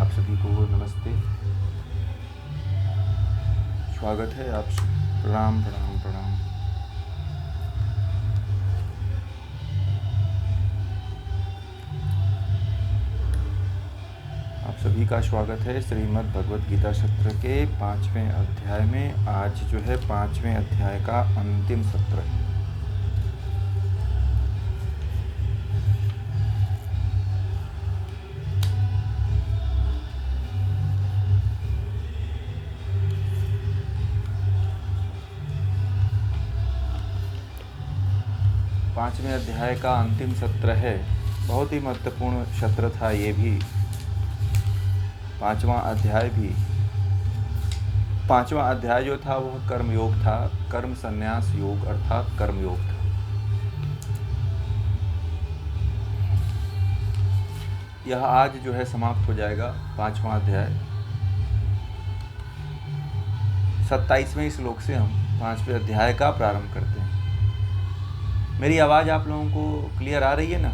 आप सभी को नमस्ते, स्वागत है आप प्रणाम प्रणाम प्रणाम। आप सभी का स्वागत है श्रीमद् भगवत गीता सत्र के 5वें अध्याय में। आज जो है 5वें अध्याय का अंतिम सत्र है। पाँचवें अध्याय का अंतिम सत्र है। बहुत ही महत्वपूर्ण सत्र था ये भी। पाँचवा अध्याय जो था वह कर्मयोग था, कर्म संन्यास योग अर्थात कर्मयोग था। यह आज जो है समाप्त हो जाएगा। पाँचवा अध्याय 27वें श्लोक से हम 5वें अध्याय का प्रारंभ करते हैं। मेरी आवाज़ आप लोगों को क्लियर आ रही है ना?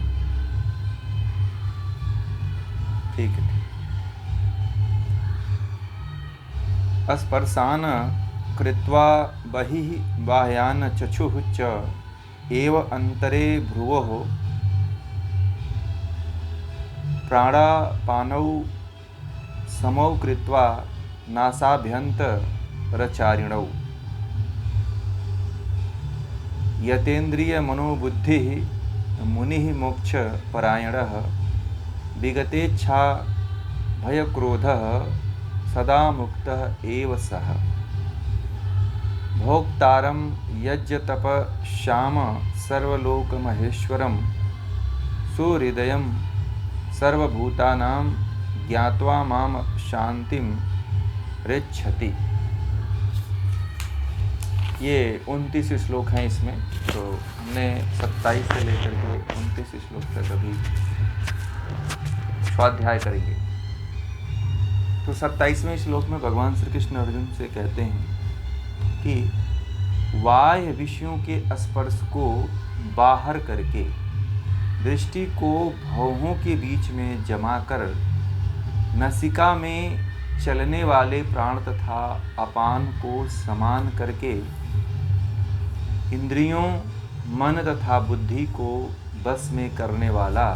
ठीक है। स्पर्शान कृत्वा बहिः बाह्यान् चक्षुः च एव अंतरे भ्रुवोः प्राणापानौ समौ कृत्वा नासाभ्यन्तरचारिणौ यतेन्द्रिय मनोबुद्धिः मुनिः मोक्षपरायणः विगतेच्छा भयक्रोधः सदा मुक्तः एव सः भोक्तारं यज्ञतपश्याम सर्वलोकमहेश्वरं सुहृदयं सर्वभूतानां ज्ञात्वा मां शांतिं ऋच्छति। ये 29 श्लोक हैं इसमें। तो हमने 27 से लेकर के 29 श्लोक तक अभी स्वाध्याय करेंगे। तो 27वें श्लोक में भगवान श्री कृष्ण अर्जुन से कहते हैं कि बाह्य विषयों के स्पर्श को बाहर करके दृष्टि को भौहों के बीच में जमा कर नासिका में चलने वाले प्राण तथा अपान को समान करके इंद्रियों, मन तथा बुद्धि को बस में करने वाला,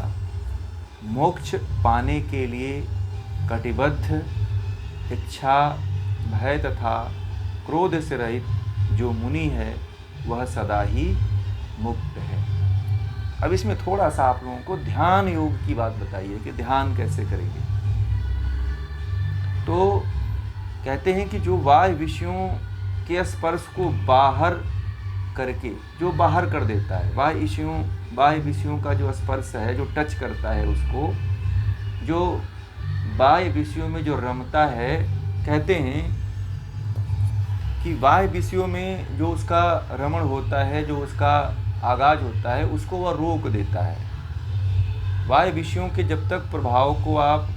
मोक्ष पाने के लिए कटिबद्ध, इच्छा, भय तथा क्रोध से रहित जो मुनि है वह सदा ही मुक्त है। अब इसमें थोड़ा सा आप लोगों को ध्यान योग की बात बताइए कि ध्यान कैसे करेंगे। तो कहते हैं कि जो बाह्य विषयों के स्पर्श को बाहर करके, जो बाहर कर देता है, बाह्य विषयों का जो स्पर्श है, जो टच करता है उसको, जो बाह्य विषयों में जो रमता है, कहते हैं कि बाह्य विषयों में जो उसका रमण होता है, जो उसका आगाज होता है, उसको वह रोक देता है। बाह्य विषयों के जब तक प्रभाव को आप,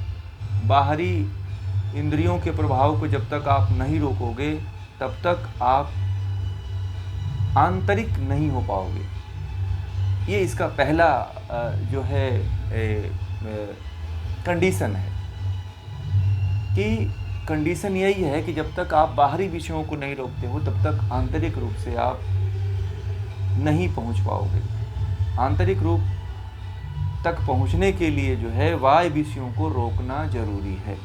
बाहरी इंद्रियों के प्रभाव को जब तक आप नहीं रोकोगे तब तक आप आंतरिक नहीं हो पाओगे। ये इसका पहला जो है कंडीशन है कि कंडीशन यही है कि जब तक आप बाहरी विषयों को नहीं रोकते हो तब तक आंतरिक रूप से आप नहीं पहुंच पाओगे। आंतरिक रूप तक पहुंचने के लिए जो है बाह्य विषयों को रोकना जरूरी है।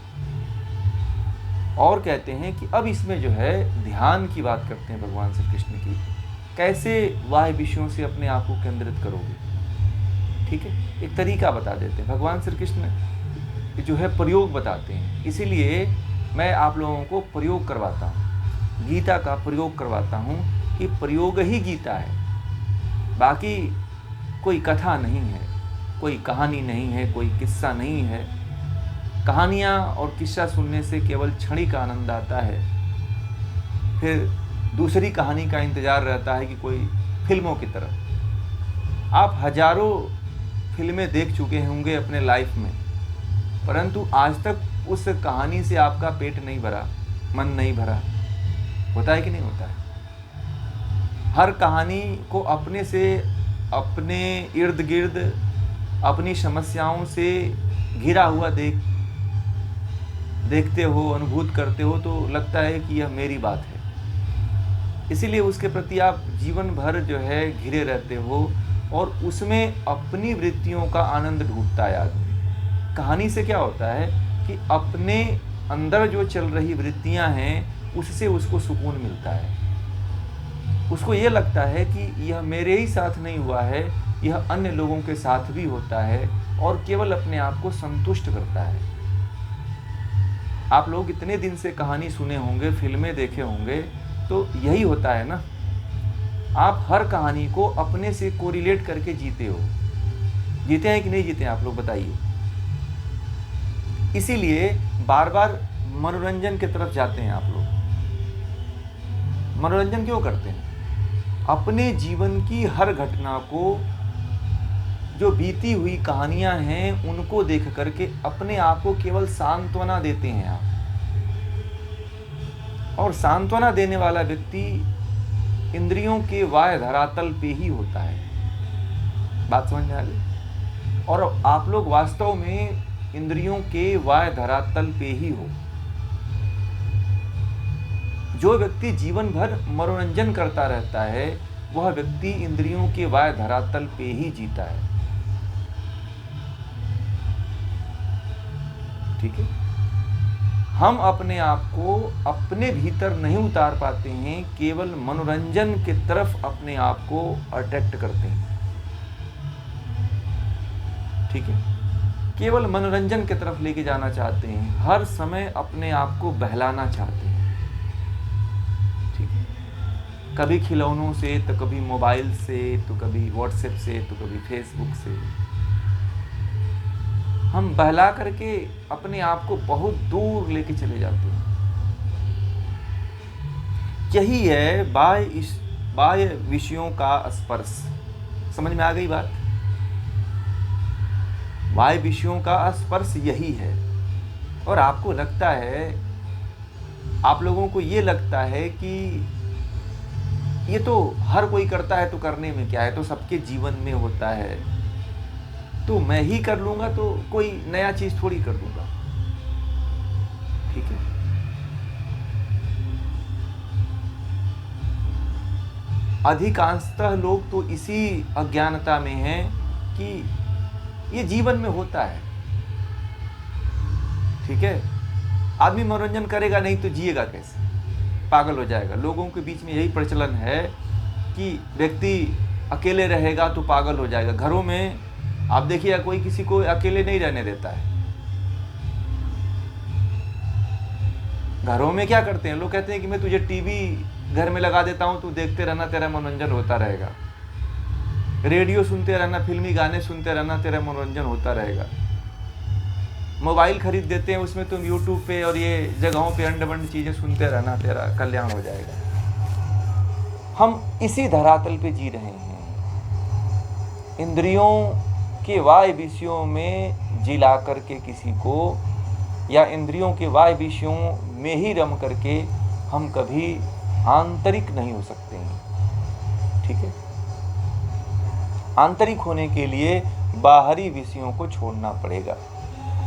और कहते हैं कि अब इसमें जो है ध्यान की बात करते हैं भगवान श्री कृष्ण की। कैसे बाह्य विषयों से अपने आप को केंद्रित करोगे? ठीक है, एक तरीका बता देते हैं। भगवान श्री कृष्ण जो है प्रयोग बताते हैं, इसीलिए मैं आप लोगों को प्रयोग करवाता हूँ, गीता का प्रयोग करवाता हूँ कि प्रयोग ही गीता है। बाकी कोई कथा नहीं है, कोई कहानी नहीं है, कोई किस्सा नहीं है। कहानियाँ और किस्सा सुनने से केवल क्षणिक आनंद आता है, फिर दूसरी कहानी का इंतज़ार रहता है कि कोई फिल्मों की तरह। आप हजारों फिल्में देख चुके होंगे अपने लाइफ में, परंतु आज तक उस कहानी से आपका पेट नहीं भरा, मन नहीं भरा। होता है कि नहीं होता है? हर कहानी को अपने से, अपने इर्द गिर्द, अपनी समस्याओं से घिरा हुआ देख देखते हो, अनुभूत करते हो तो लगता है कि यह मेरी बात है। इसीलिए उसके प्रति आप जीवन भर जो है घिरे रहते हो और उसमें अपनी वृत्तियों का आनंद ढूंढता है आदमी। कहानी से क्या होता है कि अपने अंदर जो चल रही वृत्तियां हैं उससे उसको सुकून मिलता है। उसको ये लगता है कि यह मेरे ही साथ नहीं हुआ है, यह अन्य लोगों के साथ भी होता है और केवल अपने आप को संतुष्ट करता है। आप लोग इतने दिन से कहानी सुने होंगे, फिल्में देखे होंगे, तो यही होता है ना। आप हर कहानी को अपने से कोरिलेट करके जीते हो। जीते हैं कि नहीं जीते हैं आप लोग बताइए। इसीलिए बार बार मनोरंजन की तरफ जाते हैं आप लोग। मनोरंजन क्यों करते हैं? अपने जीवन की हर घटना को, जो बीती हुई कहानियां हैं उनको देख करके अपने आप को केवल सांत्वना देते हैं आप। और सांत्वना देने वाला व्यक्ति इंद्रियों के वाय धरातल पे ही होता है। बात समझ में आ गई? और आप लोग वास्तव में इंद्रियों के वाय धरातल पे ही हो। जो व्यक्ति जीवन भर मनोरंजन करता रहता है वह व्यक्ति इंद्रियों के वाय धरातल पे ही जीता है। ठीक है। हम अपने आप को अपने भीतर नहीं उतार पाते हैं, केवल मनोरंजन की तरफ अपने आप को अट्रैक्ट करते हैं। ठीक है। केवल मनोरंजन की तरफ लेके जाना चाहते हैं, हर समय अपने आप को बहलाना चाहते हैं। ठीक है। कभी खिलौनों से, तो कभी मोबाइल से, तो कभी व्हाट्सएप से, तो कभी फेसबुक से हम बहला करके अपने आप को बहुत दूर लेके चले जाते हैं। यही है बाह्य विषयों का स्पर्श। समझ में आ गई बात? बाह्य विषयों का स्पर्श यही है। और आपको लगता है, आप लोगों को ये लगता है कि ये तो हर कोई करता है, तो करने में क्या है, तो सबके जीवन में होता है, तो मैं ही कर लूंगा, तो कोई नया चीज थोड़ी कर दूंगा। ठीक है। अधिकांशतः लोग तो इसी अज्ञानता में हैं कि ये जीवन में होता है। ठीक है। आदमी मनोरंजन करेगा नहीं तो जिएगा कैसे? पागल हो जाएगा। लोगों के बीच में यही प्रचलन है कि व्यक्ति अकेले रहेगा तो पागल हो जाएगा। घरों में आप देखिए, कोई किसी को अकेले नहीं रहने देता है। घरों में क्या करते हैं लोग? कहते हैं कि मैं तुझे टीवी घर में लगा देता हूं, तू देखते रहना, तेरा मनोरंजन होता रहेगा। रेडियो सुनते रहना, फिल्मी गाने सुनते रहना, तेरा मनोरंजन होता रहेगा। मोबाइल खरीद देते हैं, उसमें तुम यूट्यूब पे और ये जगहों पे अंड-बंड चीजें सुनते रहना, तेरा कल्याण हो जाएगा। हम इसी धरातल पे जी रहे हैं। इंद्रियों के वाय विषयों में जिला करके किसी को, या इंद्रियों के वाय विषयों में ही रम करके हम कभी आंतरिक नहीं हो सकते हैं। ठीक है। आंतरिक होने के लिए बाहरी विषयों को छोड़ना पड़ेगा।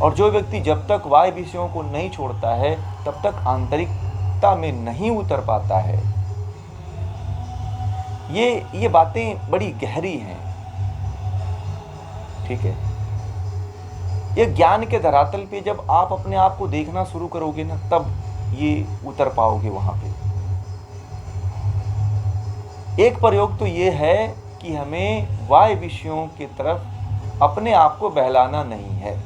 और जो व्यक्ति जब तक वाय विषयों को नहीं छोड़ता है तब तक आंतरिकता में नहीं उतर पाता है। ये बातें बड़ी गहरी हैं। ठीक है। ये ज्ञान के धरातल पे जब आप अपने आप को देखना शुरू करोगे ना, तब ये उतर पाओगे वहां पे। एक प्रयोग तो ये है कि हमें वाय विषयों की तरफ अपने आप को बहलाना नहीं है।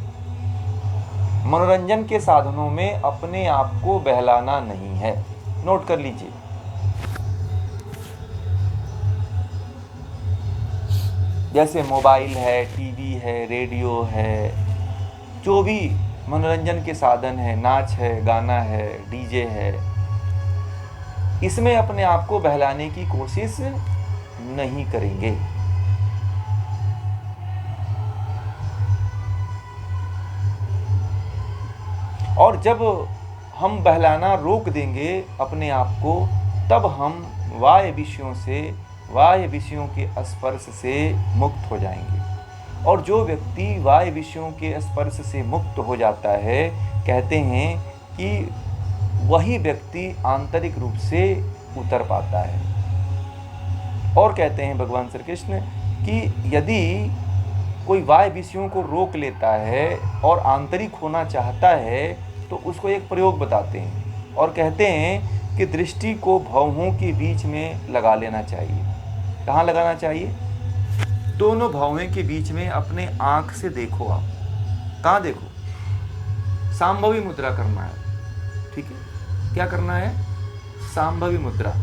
मनोरंजन के साधनों में अपने आप को बहलाना नहीं है। नोट कर लीजिए। जैसे मोबाइल है, टीवी है, रेडियो है, जो भी मनोरंजन के साधन है, नाच है, गाना है, डीजे है, इसमें अपने आप को बहलाने की कोशिश नहीं करेंगे। और जब हम बहलाना रोक देंगे अपने आप को, तब हम वाय विषयों के स्पर्श से मुक्त हो जाएंगे। और जो व्यक्ति वाय विषयों के स्पर्श से मुक्त हो जाता है, कहते हैं कि वही व्यक्ति आंतरिक रूप से उतर पाता है। और कहते हैं भगवान श्री कृष्ण कि यदि कोई बाह्य विषयों को रोक लेता है और आंतरिक होना चाहता है तो उसको एक प्रयोग बताते हैं और कहते हैं कि दृष्टि को भवों के बीच में लगा लेना चाहिए। कहाँ लगाना चाहिए? दोनों भवों के बीच में अपने आँख से देखो। आप कहाँ देखो? सांभवी मुद्रा करना है। ठीक है, क्या करना है? सांभवी मुद्रा।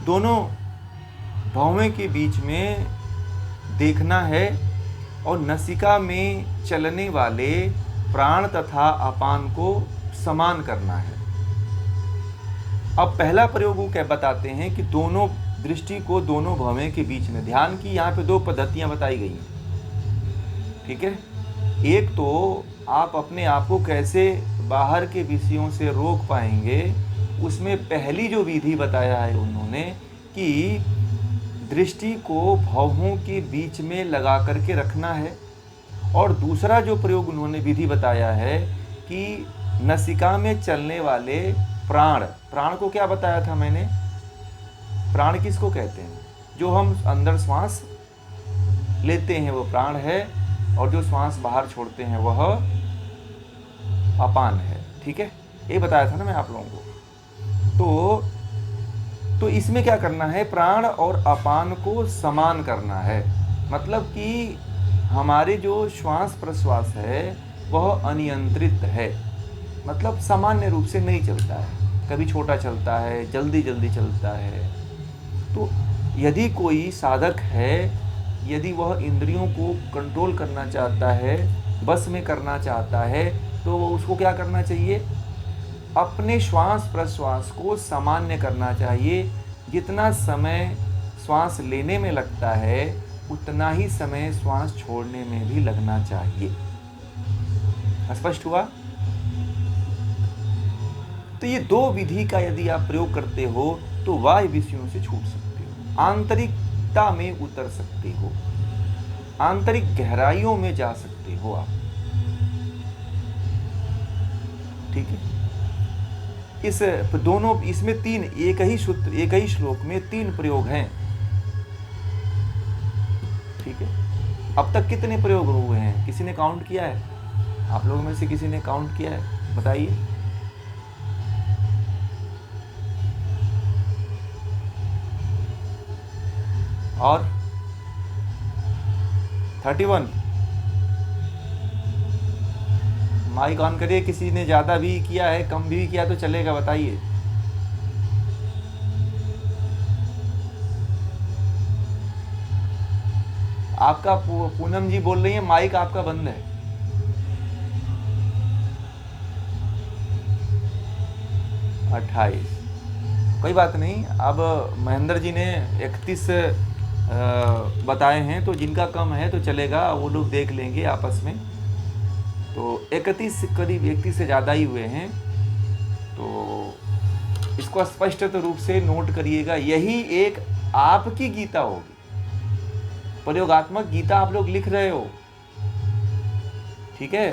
दोनों भौवें के बीच में देखना है और नसिका में चलने वाले प्राण तथा अपान को समान करना है। अब पहला प्रयोग वो क्या बताते हैं कि दोनों दृष्टि को दोनों भौवें के बीच में, ध्यान की यहाँ पे दो पद्धतियाँ बताई गई हैं। ठीक है, एक तो आप अपने आप को कैसे बाहर के विषयों से रोक पाएंगे, उसमें पहली जो विधि बताया है उन्होंने कि दृष्टि को भवों के बीच में लगा करके रखना है। और दूसरा जो प्रयोग उन्होंने विधि बताया है कि नसिका में चलने वाले प्राण, प्राण को क्या बताया था मैंने? प्राण किसको कहते हैं? जो हम अंदर श्वास लेते हैं वो प्राण है और जो श्वास बाहर छोड़ते हैं वह अपान है। ठीक है, ये बताया था ना मैं आप लोगों को। तो इसमें क्या करना है? प्राण और अपान को समान करना है। मतलब कि हमारे जो श्वास प्रश्वास है वह अनियंत्रित है, मतलब सामान्य रूप से नहीं चलता है, कभी छोटा चलता है, जल्दी जल्दी चलता है। तो यदि कोई साधक है, यदि वह इंद्रियों को कंट्रोल करना चाहता है, बस में करना चाहता है, तो उसको क्या करना चाहिए? अपने श्वास प्रश्वास को सामान्य करना चाहिए। जितना समय श्वास लेने में लगता है उतना ही समय श्वास छोड़ने में भी लगना चाहिए। स्पष्ट हुआ? तो ये दो विधि का यदि आप प्रयोग करते हो तो बाह्य विषयों से छूट सकते हो, आंतरिकता में उतर सकते हो, आंतरिक गहराइयों में जा सकते हो आप। ठीक है, इस दोनों इसमें तीन, एक ही सूत्र, एक ही श्लोक में तीन प्रयोग हैं। ठीक है, अब तक कितने प्रयोग हुए हैं? किसी ने काउंट किया है? आप लोगों में से किसी ने काउंट किया है? बताइए। और 31। माइक ऑन करिए। किसी ने ज़्यादा भी किया है, कम भी किया तो चलेगा, बताइए। आपका पूनम जी बोल रही है माइक आपका बंद है। अट्ठाईस, कोई बात नहीं। अब महेंद्र जी ने 31 बताए हैं, तो जिनका कम है तो चलेगा, वो लोग देख लेंगे आपस में। तो 31 करीब 31 से ज़्यादा ही हुए हैं, तो इसको स्पष्ट रूप से नोट करिएगा। यही एक आपकी गीता होगी, प्रयोगात्मक गीता आप लोग लिख रहे हो। ठीक है,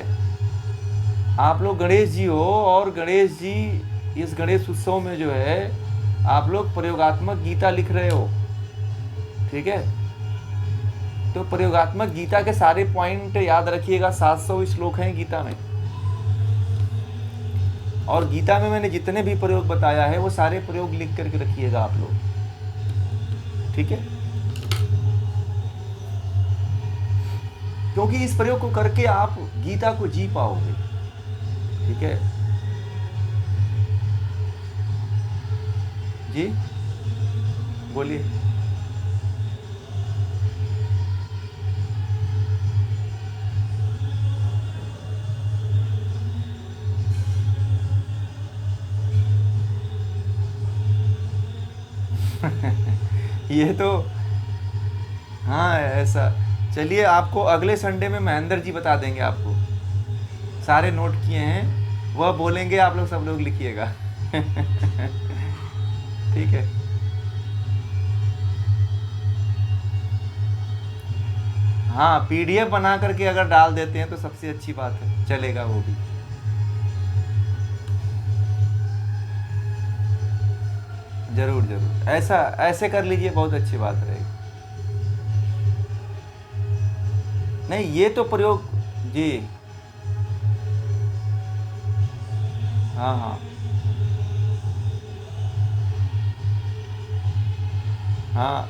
आप लोग गणेश जी हो और गणेश जी इस गणेश उत्सव में जो है आप लोग प्रयोगात्मक गीता लिख रहे हो। ठीक है, तो प्रयोगात्मक गीता के सारे पॉइंट याद रखिएगा। 700 श्लोक हैं गीता में, और गीता में मैंने जितने भी प्रयोग बताया है वो सारे प्रयोग लिख करके रखिएगा आप लोग। ठीक है, क्योंकि इस प्रयोग को करके आप गीता को जी पाओगे। ठीक है जी, बोलिए। ये तो हाँ ऐसा। चलिए, आपको अगले संडे में महेंद्र जी बता देंगे, आपको सारे नोट किए हैं, वह बोलेंगे, आप लोग सब लोग लिखिएगा। ठीक है, हाँ पीडीएफ बना करके अगर डाल देते हैं तो सबसे अच्छी बात है, चलेगा वो भी। जरूर जरूर, ऐसा ऐसे कर लीजिए, बहुत अच्छी बात रहेगी। नहीं ये तो प्रयोग जी। हाँ हाँ हाँ।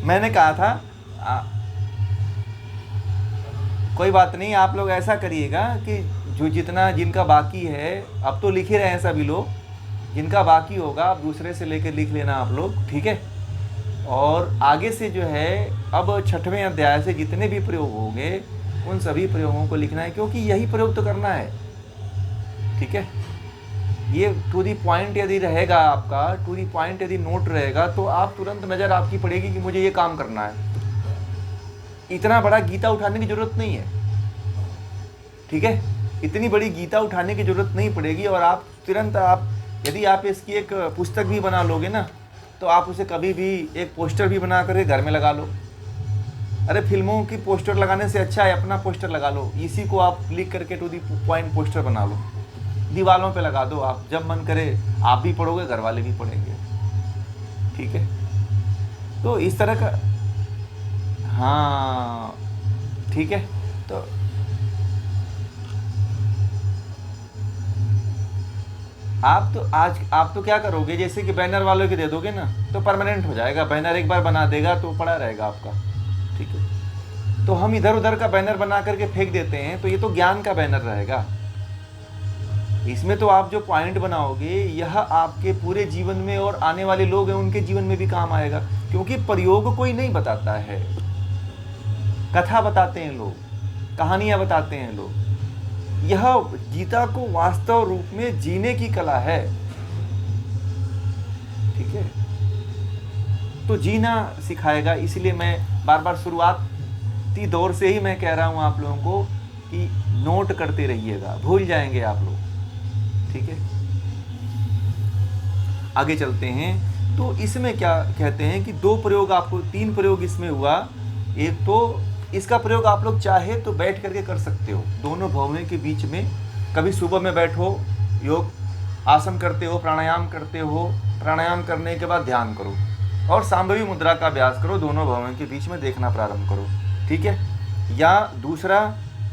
मैंने कहा था आ, कोई बात नहीं, आप लोग ऐसा करिएगा कि जो जितना जिनका बाकी है, अब तो लिख ही रहे हैं सभी लोग, जिनका बाकी होगा आप दूसरे से लेकर लिख लेना आप लोग, ठीक है। और आगे से जो है अब 6वें अध्याय से जितने भी प्रयोग होंगे उन सभी प्रयोगों को लिखना है, क्योंकि यही प्रयोग तो करना है, ठीक है। ये टू दी पॉइंट यदि रहेगा आपका, टू दी पॉइंट यदि नोट रहेगा तो आप तुरंत नज़र आपकी पड़ेगी कि मुझे ये काम करना है। इतना बड़ा गीता उठाने की ज़रूरत नहीं है, ठीक है। इतनी बड़ी गीता उठाने की ज़रूरत नहीं पड़ेगी, और आप तुरंत आप यदि आप इसकी एक पुस्तक भी बना लोगे ना, तो आप उसे कभी भी एक पोस्टर भी बना करके घर में लगा लो। अरे फिल्मों की पोस्टर लगाने से अच्छा है अपना पोस्टर लगा लो, इसी को आप लिख करके टू दी पॉइंट पोस्टर बना लो, दीवारों पे लगा दो, आप जब मन करे आप भी पढ़ोगे, घर वाले भी पढ़ेंगे, ठीक है। तो इस तरह का, हाँ ठीक है। तो आप तो क्या करोगे, जैसे कि बैनर वालों के दे दोगे ना तो परमानेंट हो जाएगा, बैनर एक बार बना देगा तो पड़ा रहेगा आपका, ठीक है। तो हम इधर उधर का बैनर बना करके फेंक देते हैं, तो ये तो ज्ञान का बैनर रहेगा। इसमें तो आप जो पॉइंट बनाओगे यह आपके पूरे जीवन में और आने वाले लोग हैं उनके जीवन में भी काम आएगा, क्योंकि प्रयोग कोई नहीं बताता है, कथा बताते हैं लोग, कहानियां बताते हैं लोग। यह गीता को वास्तव रूप में जीने की कला है, ठीक है। तो जीना सिखाएगा, इसलिए मैं बार बार शुरुआती दौर से ही मैं कह रहा हूं आप लोगों को कि नोट करते रहिएगा, भूल जाएंगे आप लोग, ठीक है। आगे चलते हैं। तो इसमें क्या कहते हैं कि 2 प्रयोग आपको, 3 प्रयोग इसमें हुआ। एक तो इसका प्रयोग आप लोग चाहे तो बैठ करके कर सकते हो, दोनों भवों के बीच में, कभी सुबह में बैठो, योग आसन करते हो, प्राणायाम करते हो, प्राणायाम करने के बाद ध्यान करो, और सांभवी मुद्रा का अभ्यास करो, दोनों भवों के बीच में देखना प्रारंभ करो, ठीक है। या दूसरा,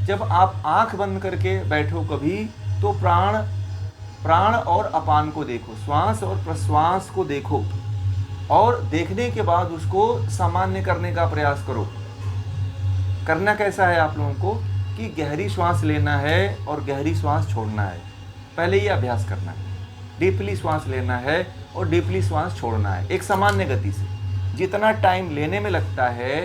जब आप आंख बंद करके बैठो कभी, तो प्राण और अपान को देखो, श्वास और प्रश्वास को देखो, और देखने के बाद उसको सामान्य करने का प्रयास करो। करना कैसा है आप लोगों को कि गहरी श्वास लेना है और गहरी श्वास छोड़ना है, पहले ये अभ्यास करना है। डीपली श्वास लेना है और डीपली श्वास छोड़ना है, एक सामान्य गति से। जितना टाइम लेने में लगता है,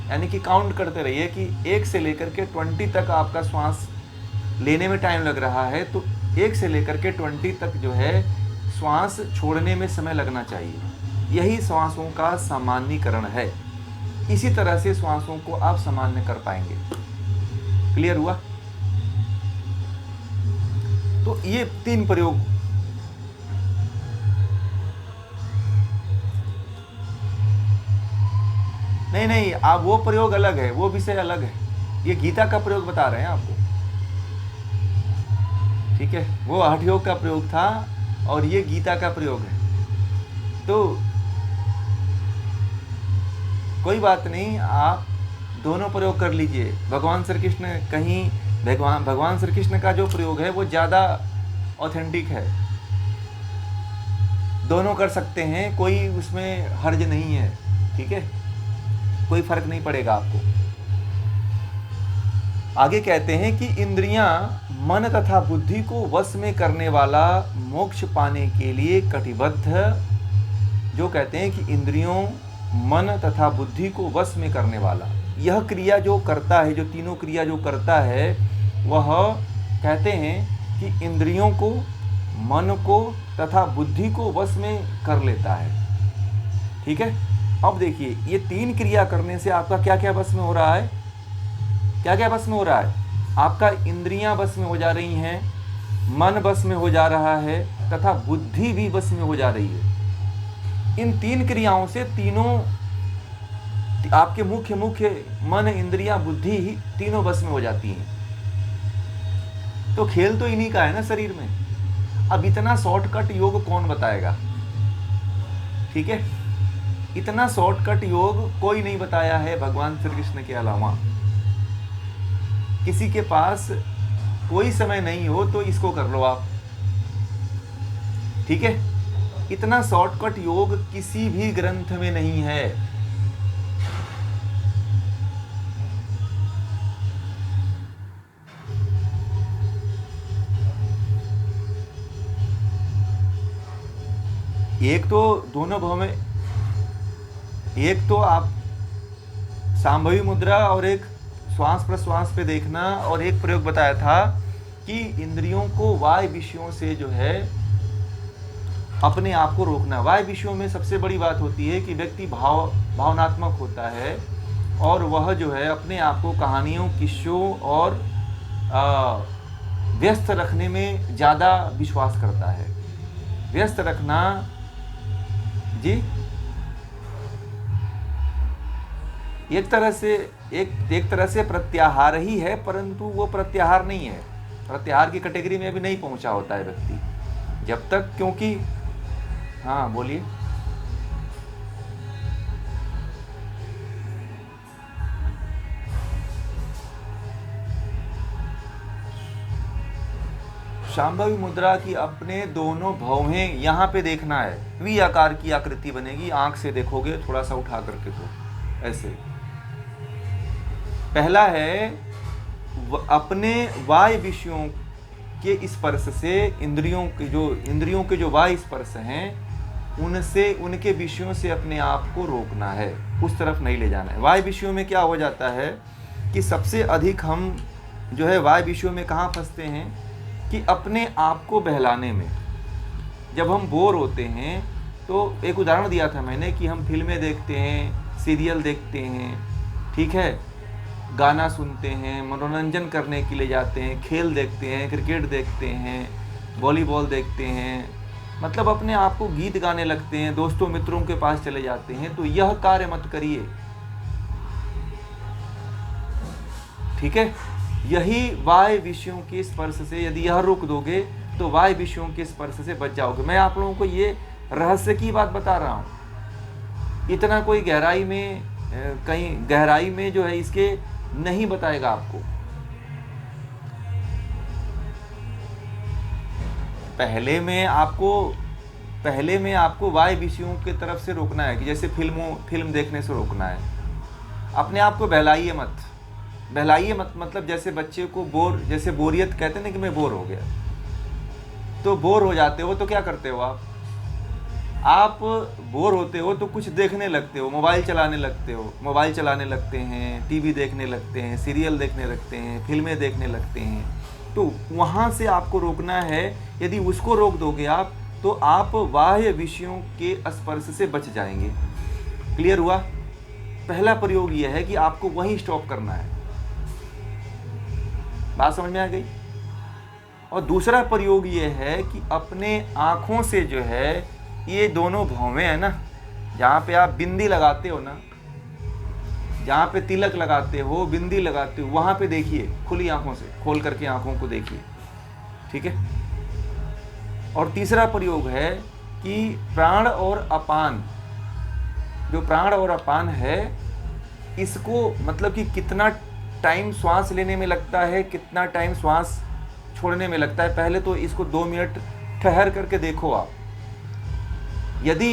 यानी कि काउंट करते रहिए कि 1 से लेकर के 20 तक आपका श्वास लेने में टाइम लग रहा है, तो 1 से लेकर के 20 तक जो है श्वास छोड़ने में समय लगना चाहिए। यही श्वासों का सामान्यीकरण है। इसी तरह से श्वासों को आप सामान्य कर पाएंगे। क्लियर हुआ? तो ये 3 प्रयोग, नहीं आप वो प्रयोग अलग है, वो विषय अलग है, ये गीता का प्रयोग बता रहे हैं आपको, ठीक है। वो हठ योग का प्रयोग था और ये गीता का प्रयोग है। तो कोई बात नहीं, आप दोनों प्रयोग कर लीजिए। भगवान श्री कृष्ण कहीं, भगवान श्री कृष्ण का जो प्रयोग है वो ज़्यादा ऑथेंटिक है, दोनों कर सकते हैं, कोई उसमें हर्ज नहीं है, ठीक है, कोई फर्क नहीं पड़ेगा आपको। आगे कहते हैं कि इंद्रियां मन तथा बुद्धि को वश में करने वाला, मोक्ष पाने के लिए कटिबद्ध, जो कहते हैं कि इंद्रियों, मन तथा बुद्धि को वश में करने वाला, यह क्रिया जो करता है, जो तीनों क्रिया जो करता है, वह कहते हैं कि इंद्रियों को, मन को तथा बुद्धि को वश में कर लेता है, ठीक है। अब देखिए, ये 3 क्रिया करने से आपका क्या क्या वश में हो रहा है, क्या क्या वश में हो रहा है? आपका इंद्रियां वश में हो जा रही हैं, मन वश में हो जा रहा है तथा बुद्धि भी वश में हो जा रही है। इन 3 क्रियाओं से तीनों आपके मुख्य मुख्य मन, इंद्रियां, बुद्धि ही तीनों बस में हो जाती हैं। तो खेल तो इन्हीं का है ना शरीर में। अब इतना शॉर्टकट योग कौन बताएगा? ठीक है, इतना शॉर्टकट योग कोई नहीं बताया है भगवान श्री कृष्ण के अलावा। किसी के पास कोई समय नहीं हो तो इसको कर लो आप, ठीक है। इतना शॉर्टकट योग किसी भी ग्रंथ में नहीं है। एक तो दोनों भाव में, एक तो आप सांभवी मुद्रा और एक श्वास प्रश्वास पे देखना, और एक प्रयोग बताया था कि इंद्रियों को वाय विषयों से जो है अपने आप को रोकना। वाय विषयों में सबसे बड़ी बात होती है कि व्यक्ति भावनात्मक होता है और वह जो है अपने आप को कहानियों, किस्सों और व्यस्त रखने में ज़्यादा विश्वास करता है। व्यस्त रखना जी एक तरह से प्रत्याहार ही है, परंतु वो प्रत्याहार नहीं है। प्रत्याहार की कैटेगरी में अभी नहीं पहुंचा होता है व्यक्ति जब तक, क्योंकि हाँ बोलिए। शांभवी मुद्रा की अपने दोनों भौहें यहाँ पे देखना है। वी आकार की आकृति बनेगी, आंख से देखोगे थोड़ा सा उठा करके, तो ऐसे। पहला है अपने वाय विषयों के स्पर्श से इंद्रियों के जो वाय स्पर्श हैं उनसे, उनके विषयों से अपने आप को रोकना है, उस तरफ नहीं ले जाना है। वाय विषयों में क्या हो जाता है कि सबसे अधिक हम जो है वाय विषयों में कहाँ फंसते हैं कि अपने आप को बहलाने में। जब हम बोर होते हैं तो एक उदाहरण दिया था मैंने कि हम फिल्में देखते हैं, सीरियल देखते हैं, ठीक है, गाना सुनते हैं, मनोरंजन करने के लिए जाते हैं, खेल देखते हैं, क्रिकेट देखते हैं, वॉलीबॉल देखते हैं, मतलब अपने आप को गीत गाने लगते हैं, दोस्तों मित्रों के पास चले जाते हैं। तो यह कार्य मत करिए, ठीक है। यही वाय विषयों के स्पर्श से यदि यह रोक दोगे तो वाय विषयों के स्पर्श से बच जाओगे। मैं आप लोगों को ये रहस्य की बात बता रहा हूँ, इतना कोई गहराई में कहीं गहराई में जो है इसके नहीं बताएगा आपको। पहले में आपको वाय विषयों की तरफ से रोकना है कि जैसे फिल्म देखने से रोकना है। अपने आप को बहलाइए मत, मतलब जैसे बच्चे को जैसे बोरियत कहते हैं ना कि मैं बोर हो गया, तो बोर हो जाते हो तो क्या करते हो आप बोर होते हो तो कुछ देखने लगते हो, मोबाइल चलाने लगते हैं, टीवी देखने लगते हैं, सीरियल देखने लगते हैं, फिल्में देखने लगते हैं। तो वहाँ से आपको रोकना है। यदि उसको रोक दोगे आप तो आप बाह्य विषयों के स्पर्श से बच जाएंगे। क्लियर हुआ? पहला प्रयोग यह है कि आपको वहीं स्टॉप करना है। बात समझ में आ गई? और दूसरा प्रयोग ये है कि अपने आँखों से जो है ये दोनों भौवें हैं ना, जहाँ पे आप बिंदी लगाते हो ना, जहाँ पे तिलक लगाते हो, बिंदी लगाते हो, वहाँ पे देखिए, खुली आँखों से, खोल करके आँखों को देखिए, ठीक है। और तीसरा प्रयोग है कि प्राण और अपान, जो प्राण और अपान है, इसको मतलब कि कितना टाइम श्वास लेने में लगता है, कितना टाइम श्वास छोड़ने में लगता है, पहले तो इसको 2 मिनट ठहर करके देखो आप। यदि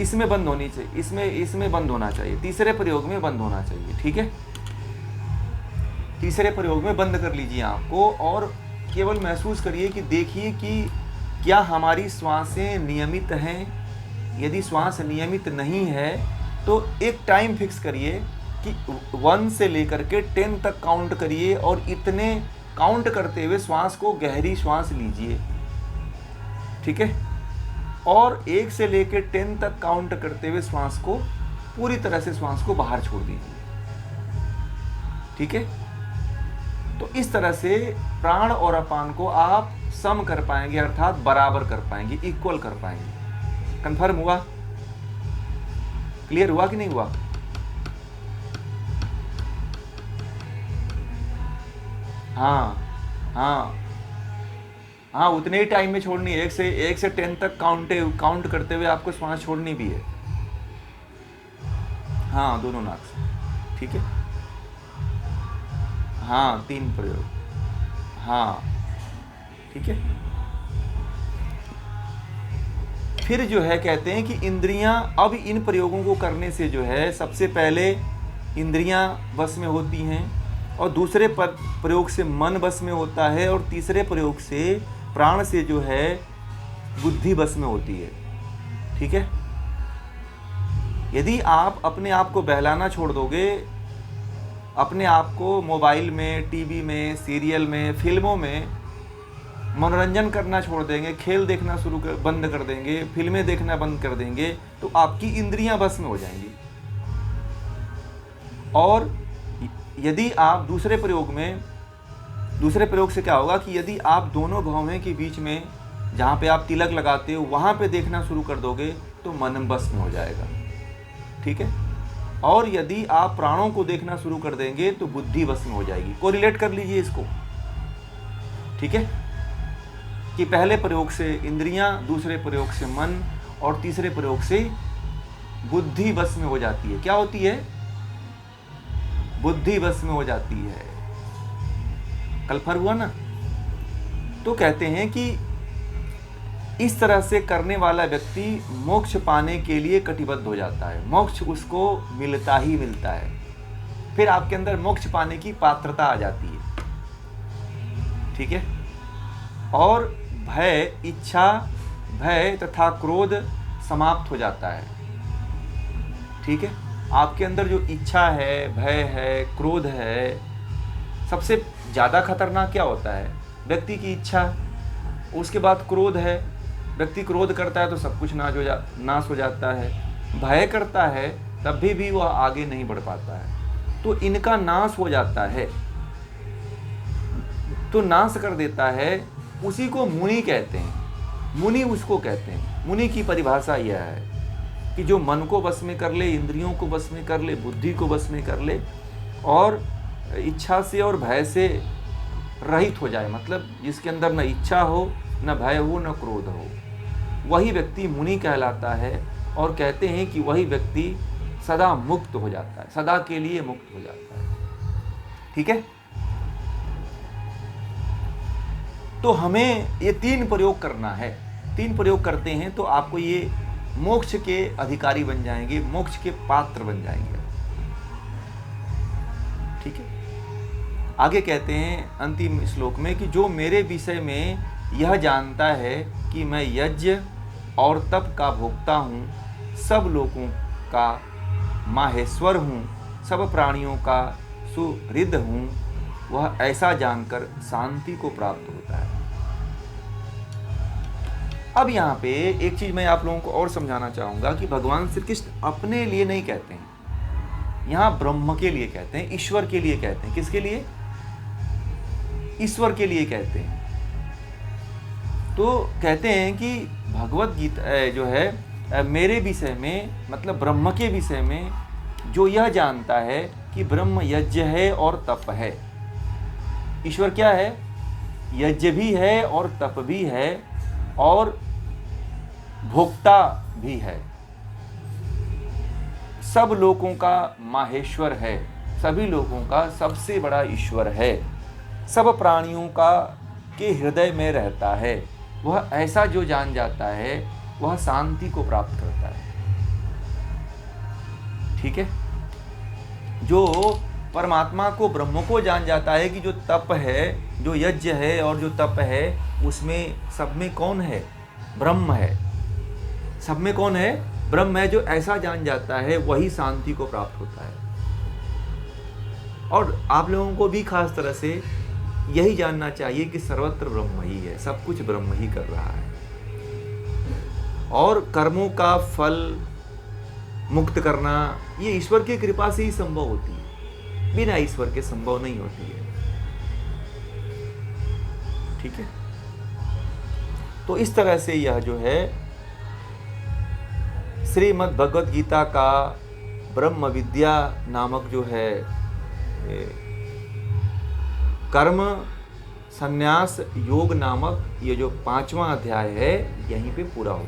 इसमें बंद होनी चाहिए, इसमें बंद होना चाहिए, तीसरे प्रयोग में बंद होना चाहिए, ठीक है। तीसरे प्रयोग में बंद कर लीजिए आपको और केवल महसूस करिए कि देखिए कि क्या हमारी श्वासें नियमित हैं। यदि श्वास नियमित नहीं है तो एक टाइम फिक्स करिए कि 1 से लेकर के 10 तक काउंट करिए और इतने काउंट करते हुए श्वास को गहरी श्वास लीजिए, ठीक है। और 1 से लेकर 10 तक काउंट करते हुए श्वास को पूरी तरह से श्वास को बाहर छोड़ दीजिए, ठीक है। तो इस तरह से प्राण और अपान को आप सम कर पाएंगे, अर्थात बराबर कर पाएंगे, इक्वल कर पाएंगे। कन्फर्म हुआ? क्लियर हुआ कि नहीं हुआ? हाँ हाँ हाँ, उतने ही टाइम में छोड़नी है। 1 से 10 तक काउंट करते हुए आपको श्वास छोड़नी भी है। हाँ, दोनों नाक से, ठीक है। हाँ, 3 प्रयोग, हाँ, ठीक है। फिर जो है कहते हैं कि इंद्रियां, अब इन प्रयोगों को करने से जो है सबसे पहले इंद्रियां वश में होती हैं, और दूसरे प्रयोग से मन वश में होता है, और तीसरे प्रयोग से प्राण से जो है बुद्धि वश में होती है, ठीक है। यदि आप अपने आप को बहलाना छोड़ दोगे, अपने आप को मोबाइल में, टीवी में, सीरियल में, फिल्मों में मनोरंजन करना छोड़ देंगे, खेल देखना बंद कर देंगे, फिल्में देखना बंद कर देंगे, तो आपकी इंद्रियां बस में हो जाएंगी। और यदि आप दूसरे प्रयोग से क्या होगा कि यदि आप दोनों भौहें के बीच में जहाँ पे आप तिलक लगाते हो वहाँ पे देखना शुरू कर दोगे तो मन बस में हो जाएगा, ठीक है। और यदि आप प्राणों को देखना शुरू कर देंगे तो बुद्धि बस में हो जाएगी। कोरिलेट कर लीजिए इसको, ठीक है, कि पहले प्रयोग से इंद्रियां, दूसरे प्रयोग से मन, और तीसरे प्रयोग से बुद्धि बस में हो जाती है। क्या होती है? बुद्धि बस में हो जाती है। कल्फर हुआ ना? तो कहते हैं कि इस तरह से करने वाला व्यक्ति मोक्ष पाने के लिए कटिबद्ध हो जाता है। मोक्ष उसको मिलता ही मिलता है। फिर आपके अंदर मोक्ष पाने की पात्रता आ जाती है, ठीक है। और भय, इच्छा, भय तथा क्रोध समाप्त हो जाता है, ठीक है। आपके अंदर जो इच्छा है, भय है, क्रोध है, सबसे ज़्यादा खतरनाक क्या होता है? व्यक्ति की इच्छा, उसके बाद क्रोध है, व्यक्ति क्रोध करता है तो सब कुछ नाश हो जाता है। भय करता है तब भी वह आगे नहीं बढ़ पाता है, तो इनका नाश हो जाता है। तो नाश कर देता है, उसी को मुनि कहते हैं। मुनि उसको कहते हैं। मुनि की परिभाषा यह है कि जो मन को वश में कर ले, इंद्रियों को वश में कर ले, बुद्धि को वश में कर ले, और इच्छा से और भय से रहित हो जाए, मतलब जिसके अंदर न इच्छा हो, न भय हो, न क्रोध हो, वही व्यक्ति मुनि कहलाता है। और कहते हैं कि वही व्यक्ति सदा मुक्त हो जाता है, सदा के लिए मुक्त हो जाता है, ठीक है। तो हमें ये 3 प्रयोग करना है। 3 प्रयोग करते हैं तो आपको ये मोक्ष के अधिकारी बन जाएंगे, मोक्ष के पात्र बन जाएंगे, ठीक है। आगे कहते हैं अंतिम श्लोक में कि जो मेरे विषय में यह जानता है कि मैं यज्ञ और तप का भोक्ता हूँ, सब लोगों का माहेश्वर हूँ, सब प्राणियों का सुहृद हूँ, वह ऐसा जानकर शांति को प्राप्त होता है। अब यहाँ पे एक चीज मैं आप लोगों को और समझाना चाहूंगा कि भगवान श्री कृष्ण अपने लिए नहीं कहते हैं, यहाँ ब्रह्म के लिए कहते हैं, ईश्वर के लिए कहते हैं। किसके लिए? ईश्वर के लिए कहते हैं। तो कहते हैं कि भगवत गीता जो है मेरे विषय में, मतलब ब्रह्म के विषय में, जो यह जानता है कि ब्रह्म यज्ञ है और तप है। ईश्वर क्या है? यज्ञ भी है और तप भी है और भोक्ता भी है, सब लोगों का माहेश्वर है, सभी लोगों का सबसे बड़ा ईश्वर है, सब प्राणियों का के हृदय में रहता है। वह ऐसा जो जान जाता है वह शांति को प्राप्त करता है, ठीक है। जो परमात्मा को, ब्रह्म को जान जाता है कि जो तप है, जो यज्ञ है और जो तप है, उसमें सब में कौन है? ब्रह्म है। सब में कौन है? ब्रह्म है। जो ऐसा जान जाता है वही शांति को प्राप्त होता है। और आप लोगों को भी खास तरह से यही जानना चाहिए कि सर्वत्र ब्रह्म ही है, सब कुछ ब्रह्म ही कर रहा है। और कर्मों का फल मुक्त करना ये ईश्वर की कृपा से ही संभव होती है, बिना ईश्वर के संभव नहीं होती है, ठीक है। तो इस तरह से यह जो है श्रीमद् भगवद गीता का ब्रह्म विद्या नामक जो है कर्म संन्यास योग नामक ये जो 5वां अध्याय है यहीं पे पूरा होता है।